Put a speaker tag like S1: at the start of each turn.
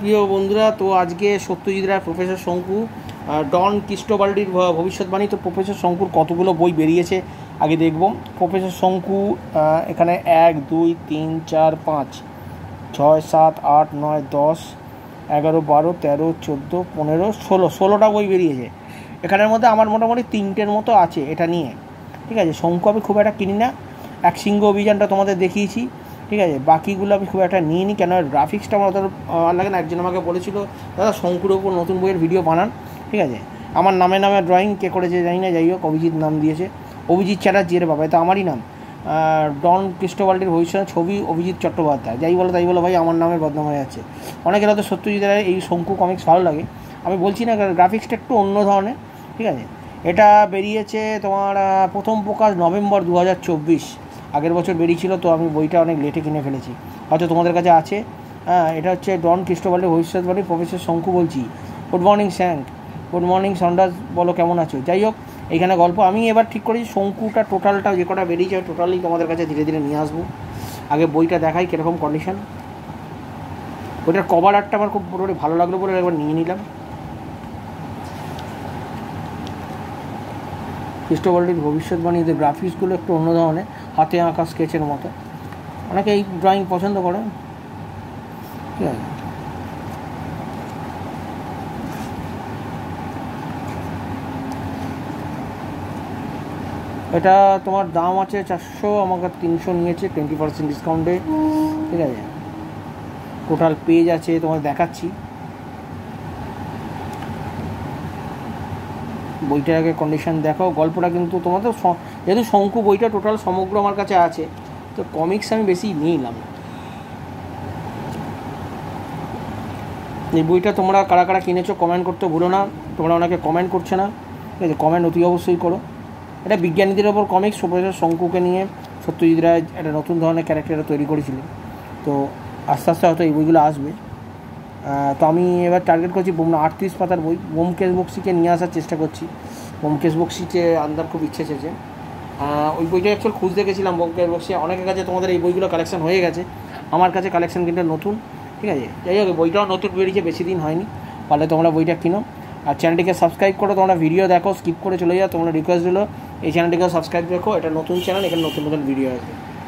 S1: প্রিয় বন্ধুরা, তো আজকে সত্যজিৎ রায়, প্রফেসর শঙ্কু, ডন ক্রিস্টোবাল্ডির ভবিষ্যৎবাণী। তো প্রফেসর শঙ্কুর কতগুলো বই বেরিয়েছে আগে দেখব। প্রফেসর শঙ্কু এখানে 1, 2, 3, 4, 5, 6, 7, 8, 9, 10, 11, 12, 13, 14, 15, 16টা বই বেরিয়েছে। এখানের মধ্যে আমার মোটামুটি 3টের মতো আছে এটা নিয়ে। ঠিক আছে, শঙ্কু আমি খুব একটা কিনি না। এক সিংহ অভিযানটা তোমাদের দেখিয়েছি, ঠিক আছে। বাকিগুলো আমি খুব একটা নিই নি, কেন গ্রাফিক্সটা আমার অত ভালো লাগে না। একজন আমাকে বলেছিল, দাদা শঙ্কুর ওপর নতুন বইয়ের ভিডিও বানান, ঠিক আছে। আমার নামে ড্রয়িং কে করেছে জানি না, যাই হোক অভিজিৎ নাম দিয়েছে, অভিজিৎ চ্যাটার্জির বাবা, এটা আমারই নাম। ডন ক্রিস্টোবাল্ডির ভবিষ্যৎ ছবি অভিজিৎ চট্টোপাধ্যায়। যাই বলো তাই বলো ভাই, আমার নামের বদনাম হয়ে যাচ্ছে। অনেকের হয়তো সত্যজিৎ রায়ের এই শঙ্কু কমিক্স ভালো লাগে, আমি বলছি না, গ্রাফিক্সটা একটু অন্য ধরনের, ঠিক আছে। এটা বেরিয়েছে তোমার প্রথম প্রকাশ নভেম্বর 2024, আগের বছর বেরিয়েছিল। তো আমি বইটা অনেক লেটে কিনে ফেলেছি, হয়তো তোমাদের কাছে আছে। এটা হচ্ছে ডন ক্রিস্টোবাল্ডির ভবিষ্যৎবাণী, প্রফেসর শঙ্কু বলছি। গুড মর্নিং স্যাঙ্ক, গুড মর্নিং সন্ডাস, বলো কেমন আছো। যাই হোক, এইখানে গল্প আমি এবার ঠিক করেছি শঙ্কুটা টোটালটা যে কটা বেরিয়েছে টোটালি তোমাদের কাছে ধীরে ধীরে নিয়ে আসবো। আগে বইটা দেখাই কীরকম কন্ডিশন। বইটার কভার আর্টটা আমার খুব পুরোপুরি ভালো লাগলো বলে একবার নিয়ে নিলাম। ক্রিস্টোবাল্ডির ভবিষ্যৎবাণী, এদের গ্রাফিক্সগুলো একটু অন্য ধরনের, হাতে আঁকা স্কেচের মতো। অনেকে এই ড্রয়িং পছন্দ করে, ঠিক আছে। এটা তোমার দাম আছে 400, আমাকে 300 নিয়েছে 20% ডিসকাউন্টে, ঠিক আছে। টোটাল পেজ আছে তোমার দেখাচ্ছি। বইটার আগে কন্ডিশন দেখো। গল্পটা কিন্তু তোমাদের যেহেতু শঙ্কু বইটা টোটাল সমগ্র আমার কাছে আছে, তো কমিক্স আমি বেশি নিলাম না। এই বইটা তোমরা কারা কারা কিনেছো কমেন্ট করতে ভুলো না, তোমরা অনেকে কমেন্ট করছে না, ঠিক আছে। কমেন্ট অতি অবশ্যই করো। এটা বিজ্ঞানীদের ওপর কমিক্স, প্রফেসর শঙ্কুকে নিয়ে সত্যজিৎ রায় একটা নতুন ধরনের ক্যারেক্টার তৈরি করেছিলেন। তো আস্তে আস্তে হয়তো এই বইগুলো আসবে। তো আমি এবার টার্গেট করছি 38 পাতার বই ব্যোমকেশ বক্সিকে নিয়ে আসার চেষ্টা করছি। ব্যোমকেশ বক্সিকে আনবার খুব ইচ্ছে চেয়েছে। ওই বইটা অ্যাকচুয়াল খুঁজতে গেছিলাম ব্যোমকেশ বক্সি, অনেকের কাছে তোমাদের এই বইগুলো কালেকশন হয়ে গেছে, আমার কাছে কালেকশন কিন্তু নতুন, ঠিক আছে। যাই হোক, বইটাও নতুন বেরিয়েছে, বেশি দিন হয়নি, পারলে তোমরা বইটা কিনো। আর চ্যানেলটিকে সাবস্ক্রাইব করো, তোমরা ভিডিও দেখো, স্কিপ করে চলে যাও, তোমরা রিকোয়েস্ট হলো এই চ্যানেলটিকেও সাবস্ক্রাইব রাখো। এটা নতুন চ্যানেল, এখানে নতুন নতুন ভিডিও আছে।